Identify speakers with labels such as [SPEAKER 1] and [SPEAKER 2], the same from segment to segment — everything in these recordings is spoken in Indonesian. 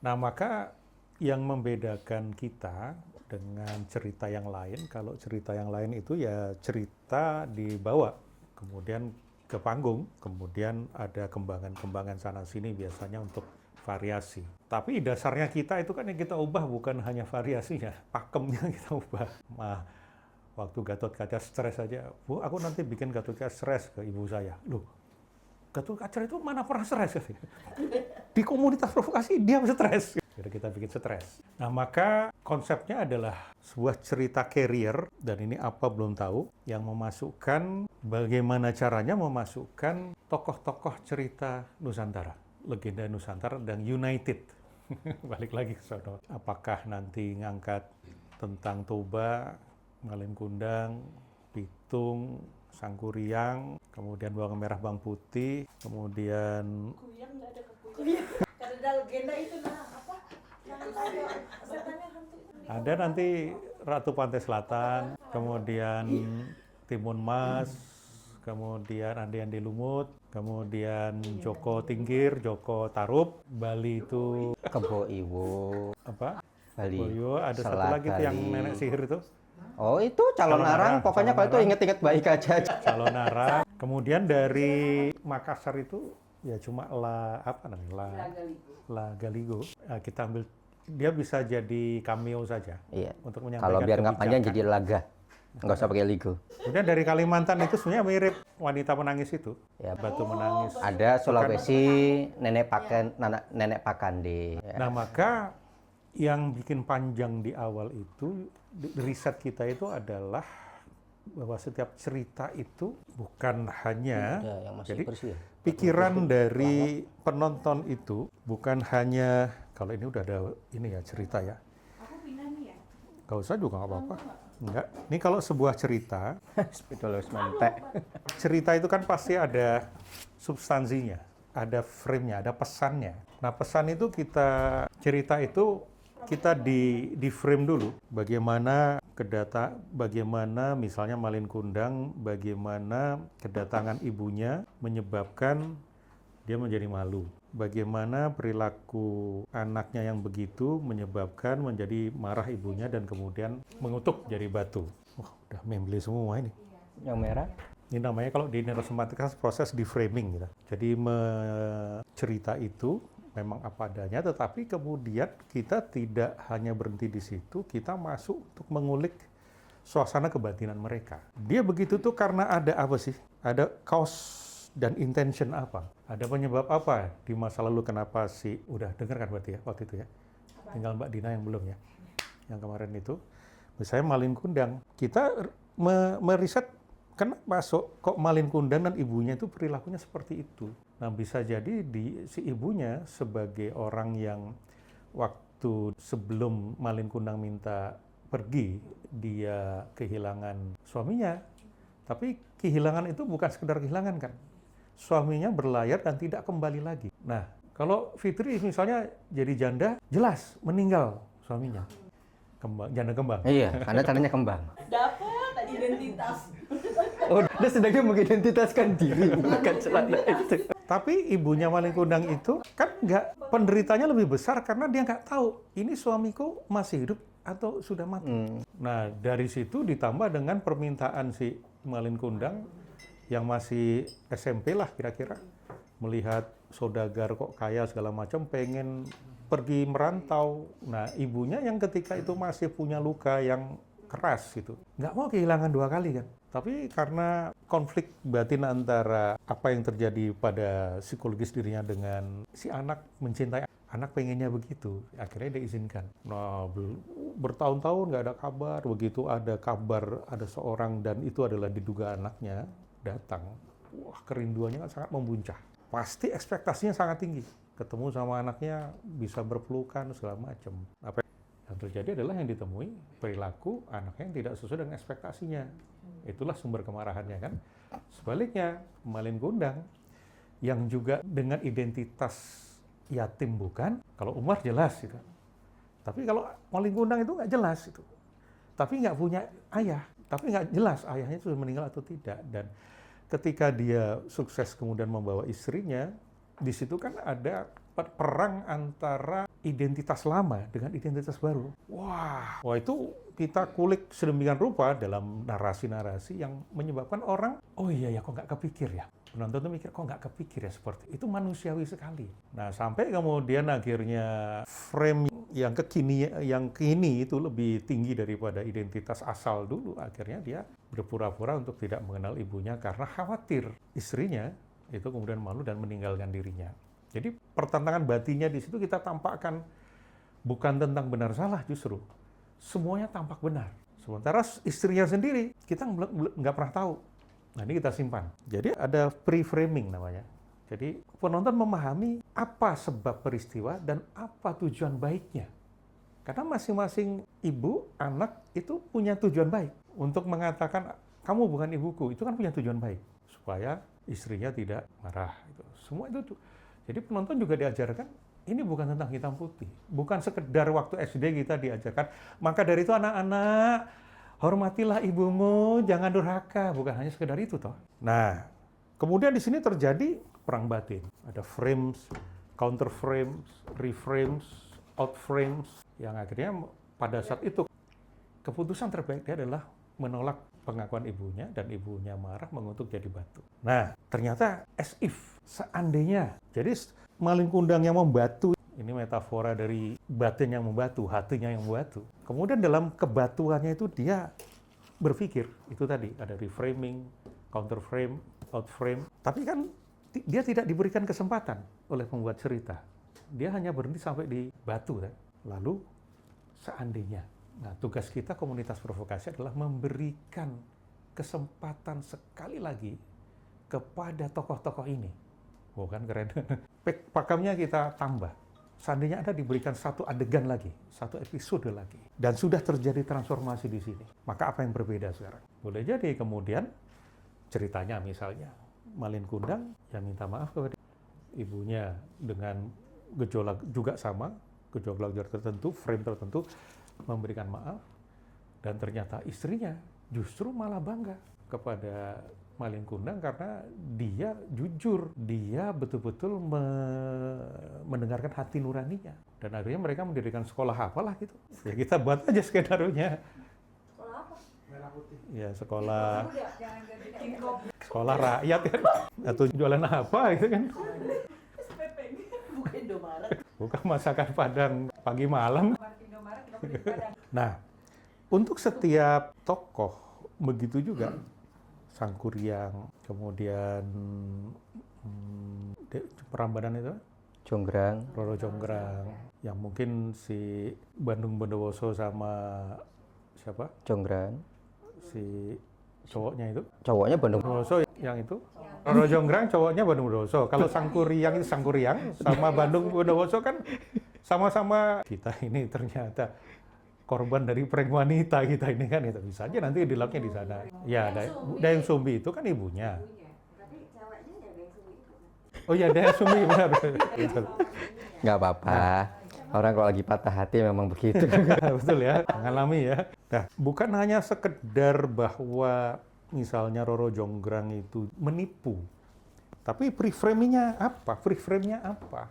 [SPEAKER 1] Nah, maka yang membedakan kita dengan cerita yang lain, kalau cerita yang lain itu ya cerita dibawa, kemudian ke panggung, kemudian ada kembangan-kembangan sana-sini biasanya untuk variasi. Tapi dasarnya kita itu kan yang kita ubah bukan hanya variasinya, pakemnya kita ubah. Nah, waktu Gatot Kaca stres aja, Bu, aku nanti bikin Gatot Kaca stres ke ibu saya. Loh, Gatot Kaca itu mana pernah stres? Di komunitas provokasi dia stres. Jadi kita bikin stres. Nah, maka konsepnya adalah sebuah cerita carrier, dan ini apa belum tahu, yang memasukkan bagaimana caranya memasukkan tokoh-tokoh cerita Nusantara, legenda Nusantara dan United. Balik lagi ke sono. Apakah nanti ngangkat tentang Toba, Malin Kundang, Pitung, Sangkuriang, kemudian Bawang Merah Bawang Putih, kemudian
[SPEAKER 2] Kuyang nggak ada kekuyang. Karena legenda itu apa? Setannya hantu.
[SPEAKER 1] ada nanti Ratu Pantai Selatan, kemudian Timun Mas, kemudian Andi Lumut, kemudian Joko Tingkir, Joko Tarub, Bali itu
[SPEAKER 3] Kebo Iwo,
[SPEAKER 1] apa?
[SPEAKER 3] Bali.
[SPEAKER 1] Boyo, ada satu
[SPEAKER 3] Selat
[SPEAKER 1] lagi tuh yang
[SPEAKER 3] Bali.
[SPEAKER 1] nenek sihir itu.
[SPEAKER 3] Oh itu calon
[SPEAKER 1] Calon
[SPEAKER 3] arang,
[SPEAKER 1] arang,
[SPEAKER 3] pokoknya
[SPEAKER 1] calon
[SPEAKER 3] kalau itu
[SPEAKER 1] arang.
[SPEAKER 3] inget-inget baik aja.
[SPEAKER 1] Salonara. Kemudian dari Makassar itu ya cuma La Galigo. Kita ambil, dia bisa jadi cameo saja.
[SPEAKER 3] Iya.
[SPEAKER 1] Untuk menyampaikan
[SPEAKER 3] Kalau biar nggak panjang
[SPEAKER 1] kebijakan.
[SPEAKER 3] jadi laga, nggak usah pakai ligo.
[SPEAKER 1] Kemudian dari Kalimantan itu sebenarnya mirip wanita menangis itu.
[SPEAKER 3] Ya.
[SPEAKER 1] Batu menangis.
[SPEAKER 3] Ada Sulawesi, nenek Pakande. Ya.
[SPEAKER 1] Nah, maka yang bikin panjang di awal itu, riset kita itu adalah bahwa setiap cerita itu bukan hanya,
[SPEAKER 3] Ya, yang masih
[SPEAKER 1] jadi
[SPEAKER 3] bersih ya.
[SPEAKER 1] pikiran dari penonton itu bukan hanya, kalau ini udah ada ini ya cerita ya.
[SPEAKER 2] Aku pindah nih ya.
[SPEAKER 1] Gak usah juga nggak apa-apa. Enggak. Ini kalau sebuah cerita,
[SPEAKER 3] Spidolus mentek.
[SPEAKER 1] cerita itu kan pasti ada substansinya, ada frame-nya, ada pesannya. Nah, pesan itu cerita itu kita di frame dulu. Bagaimana misalnya Malin Kundang, bagaimana kedatangan ibunya menyebabkan dia menjadi malu. Bagaimana perilaku anaknya yang begitu menyebabkan menjadi marah ibunya dan kemudian mengutuk jadi batu. Wah, udah membeli semua ini.
[SPEAKER 3] Yang merah?
[SPEAKER 1] Ini namanya kalau di neurosematika proses deframing gitu. Jadi cerita itu memang apa adanya, tetapi kemudian kita tidak hanya berhenti di situ, kita masuk untuk mengulik suasana kebatinan mereka. Dia begitu tuh karena ada apa sih? Ada cause dan intention apa? Ada penyebab apa di masa lalu kenapa sih? Udah dengar kan berarti ya waktu itu ya? Tinggal Mbak Dina yang belum ya? Yang kemarin itu. Misalnya Malin Kundang. Kita meriset kenapa masuk kok Malin Kundang dan ibunya itu perilakunya seperti itu. Nah, bisa jadi si ibunya sebagai orang yang waktu sebelum Malin Kundang minta pergi, dia kehilangan suaminya. Tapi kehilangan itu bukan sekedar kehilangan kan. Suaminya berlayar dan tidak kembali lagi. Nah, kalau Fitri misalnya jadi janda, jelas meninggal suaminya. Janda kembang.
[SPEAKER 3] Iya, karena tandanya kembang.
[SPEAKER 2] Dapat identitas.
[SPEAKER 3] Oh, dia sedangnya mengidentitaskan diri, bukan celana itu.
[SPEAKER 1] Tapi ibunya Malin Kundang itu kan penderitanya lebih besar karena dia nggak tahu ini suamiku masih hidup atau sudah mati. Nah, dari situ ditambah dengan permintaan si Malin Kundang yang masih SMP lah kira-kira, melihat saudagar kok kaya segala macam, pengen pergi merantau. Nah, ibunya yang ketika itu masih punya luka yang keras gitu, nggak mau kehilangan dua kali kan. Tapi karena konflik batin antara apa yang terjadi pada psikologis dirinya dengan si anak, mencintai anak pengennya begitu, akhirnya diizinkan. Nah, bertahun-tahun nggak ada kabar, begitu ada kabar ada seorang dan itu adalah diduga anaknya datang, wah kerinduannya kan sangat membuncah. Pasti ekspektasinya sangat tinggi, ketemu sama anaknya bisa berpelukan segala macam. Apa yang terjadi adalah yang ditemui perilaku anaknya yang tidak sesuai dengan ekspektasinya. Itulah sumber kemarahannya kan. Sebaliknya, Malin Kundang yang juga dengan identitas yatim bukan, kalau Umar jelas gitu. Tapi kalau Malin Kundang itu nggak jelas itu. Tapi nggak punya ayah, tapi nggak jelas ayahnya itu sudah meninggal atau tidak. Dan ketika dia sukses kemudian membawa istrinya, di situ kan ada perang antara identitas lama dengan identitas baru. Wah itu kita kulik sedemikian rupa dalam narasi-narasi yang menyebabkan orang, oh iya ya kok nggak kepikir ya. Penonton tuh mikir, kok nggak kepikir ya seperti itu. Itu manusiawi sekali. Nah, sampai kemudian akhirnya frame yang kini itu lebih tinggi daripada identitas asal dulu. Akhirnya dia berpura-pura untuk tidak mengenal ibunya karena khawatir istrinya itu kemudian malu dan meninggalkan dirinya. Jadi pertentangan batinnya di situ kita tampakkan bukan tentang benar salah justru. Semuanya tampak benar. Sementara istrinya sendiri kita nggak pernah tahu. Nah, ini kita simpan. Jadi ada pre-framing namanya. Jadi penonton memahami apa sebab peristiwa dan apa tujuan baiknya. Karena masing-masing ibu, anak itu punya tujuan baik. Untuk mengatakan, kamu bukan ibuku, itu kan punya tujuan baik. Supaya istrinya tidak marah. Semua itu. Jadi penonton juga diajarkan, ini bukan tentang hitam putih. Bukan sekedar waktu SD kita diajarkan. Maka dari itu anak-anak, hormatilah ibumu, jangan durhaka. Bukan hanya sekedar itu toh. Nah, kemudian di sini terjadi perang batin. Ada frames, counter frames, reframes, out frames, yang akhirnya pada saat itu keputusan terbaik dia adalah menolak pengakuan ibunya dan ibunya marah mengutuk jadi batu. Nah, ternyata as if, seandainya. Jadi maling kundang yang membatu, ini metafora dari batin yang membatu, hatinya yang membatu. Kemudian dalam kebatuannya itu dia berpikir, itu tadi ada reframing, counter frame, out frame. Tapi kan dia tidak diberikan kesempatan oleh pembuat cerita. Dia hanya berhenti sampai di batu. Kan? Lalu seandainya. Nah, tugas kita komunitas provokasi adalah memberikan kesempatan sekali lagi kepada tokoh-tokoh ini. Bukan keren. Pakamnya kita tambah. Seandainya Anda diberikan satu adegan lagi, satu episode lagi, dan sudah terjadi transformasi di sini, maka apa yang berbeda sekarang? Boleh jadi kemudian ceritanya misalnya, Malin Kundang yang minta maaf kepada ibunya dengan gejolak juga sama, gejolak tertentu, frame tertentu, memberikan maaf, dan ternyata istrinya justru malah bangga kepada Malin Kundang karena dia jujur, dia betul-betul mendengarkan hati nuraninya. Dan akhirnya mereka mendirikan sekolah apalah gitu. Ya kita buat aja skenario-nya.
[SPEAKER 2] Sekolah apa?
[SPEAKER 4] Merah putih.
[SPEAKER 1] Ya sekolah
[SPEAKER 2] Jangan ganti
[SPEAKER 1] sekolah rakyat kan. Atau jualan apa gitu kan.
[SPEAKER 2] Bukan Indomaret.
[SPEAKER 1] Bukan masakan Padang pagi malam.
[SPEAKER 2] Indomaret kita beli di Padang.
[SPEAKER 1] Nah, untuk setiap tokoh begitu juga. Sangkuriang, kemudian Prambanan itu,
[SPEAKER 3] Jonggrang,
[SPEAKER 1] Roro Jonggrang, yang mungkin si Bandung Bondowoso sama siapa?
[SPEAKER 3] Jonggrang,
[SPEAKER 1] Si cowoknya itu,
[SPEAKER 3] cowoknya Bandung.
[SPEAKER 1] Bondowoso yang itu. Roro Jonggrang cowoknya Bandung Bondowoso. Kalau Sangkuriang itu Sangkuriang sama Bandung Bondowoso kan sama-sama kita ini ternyata korban dari prank wanita kita ini kan, itu bisa aja nanti dilapnya di sana. Ya, Dayang Sumbi itu kan ibunya.
[SPEAKER 2] Tapi ceweknya ya Dayang Sumbi itu.
[SPEAKER 1] Oh iya, Dayang Sumbi benar. Betul.
[SPEAKER 3] Nggak apa-apa. Orang kalau lagi patah hati memang begitu.
[SPEAKER 1] Betul ya, mengalami ya. Nah, bukan hanya sekedar bahwa misalnya Roro Jonggrang itu menipu, tapi pre-framing-nya apa? Pre-frame-nya apa?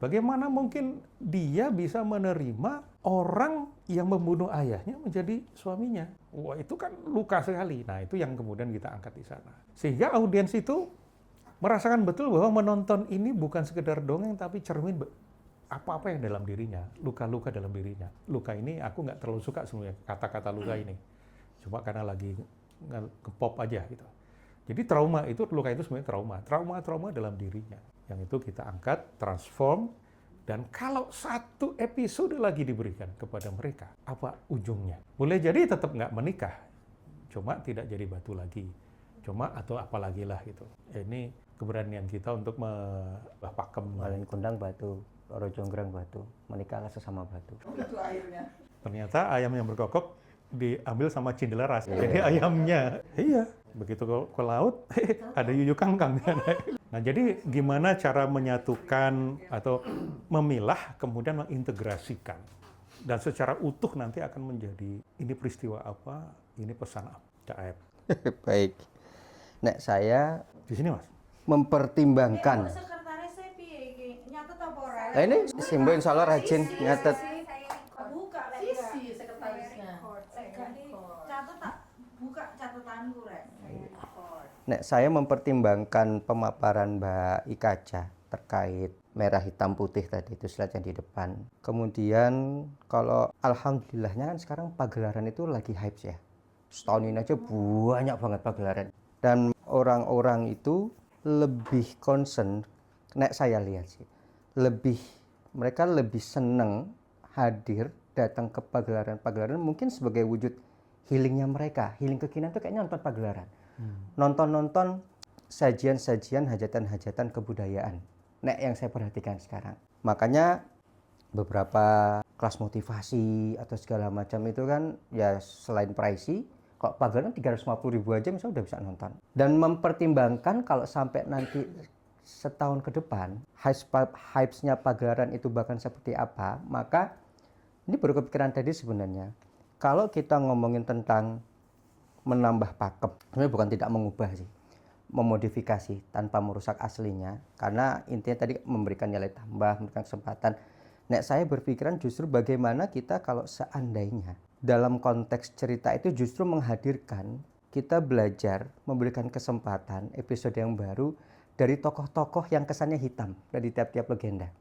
[SPEAKER 1] Bagaimana mungkin dia bisa menerima orang yang membunuh ayahnya menjadi suaminya? Wah, itu kan luka sekali. Nah, itu yang kemudian kita angkat di sana. Sehingga audiens itu merasakan betul bahwa menonton ini bukan sekedar dongeng, tapi cermin apa-apa yang dalam dirinya, luka-luka dalam dirinya. Luka ini aku nggak terlalu suka sebenarnya kata-kata luka ini. Cuma karena lagi nge-pop aja gitu. Jadi trauma itu, luka itu sebenarnya trauma dalam dirinya. Yang itu kita angkat, transform, dan kalau satu episode lagi diberikan kepada mereka, apa ujungnya? Boleh jadi tetap nggak menikah, cuma tidak jadi batu lagi. Cuma atau apalagi lah gitu. Ini keberanian kita untuk pakem.
[SPEAKER 3] Malin Kundang batu, Roro Jonggrang batu, menikahlah sesama batu.
[SPEAKER 2] Itu akhirnya.
[SPEAKER 1] Ternyata ayam yang berkokok diambil sama Cindeleras. Jadi ayamnya, iya. Begitu ke laut, ada yuyu kangkang. Nah, jadi gimana cara menyatukan atau memilah, kemudian mengintegrasikan. Dan secara utuh nanti akan menjadi, ini peristiwa apa, ini pesan apa. Caep.
[SPEAKER 3] Baik. Nek saya
[SPEAKER 1] Di sini, Mas.
[SPEAKER 3] mempertimbangkan.
[SPEAKER 2] Sekretaris saya piye iki? Nyatet apa ora?
[SPEAKER 3] Nah ini Simbo insya Allah rajin nyatet.
[SPEAKER 2] Buka lek
[SPEAKER 4] Sisi sekretarisnya.
[SPEAKER 2] catat tak buka catatanku rek.
[SPEAKER 3] Nek saya mempertimbangkan pemaparan Mbak Ikaca terkait merah hitam putih tadi itu slide yang di depan. Kemudian kalau alhamdulillahnya kan sekarang pagelaran itu lagi hype ya. Setahun ini aja banyak banget pagelaran. Dan orang-orang itu lebih concern, nek saya lihat sih, mereka lebih seneng hadir datang ke pagelaran mungkin sebagai wujud healingnya mereka. Healing kekinian itu kayaknya nonton pagelaran. Nonton sajian-sajian hajatan-hajatan kebudayaan. Nek yang saya perhatikan sekarang. Makanya beberapa kelas motivasi atau segala macam itu kan ya selain pricey, kalau pagelaran 350.000 aja misalnya udah bisa nonton. Dan mempertimbangkan kalau sampai nanti setahun ke depan hype-nya pagelaran itu bahkan seperti apa, maka ini baru kepikiran tadi sebenarnya. Kalau kita ngomongin tentang menambah pakem, sebenarnya bukan tidak mengubah sih, memodifikasi tanpa merusak aslinya, karena intinya tadi memberikan nilai tambah, memberikan kesempatan. Nek saya berpikiran justru bagaimana kita kalau seandainya dalam konteks cerita itu justru menghadirkan, kita belajar memberikan kesempatan episode yang baru dari tokoh-tokoh yang kesannya hitam dari tiap-tiap legenda.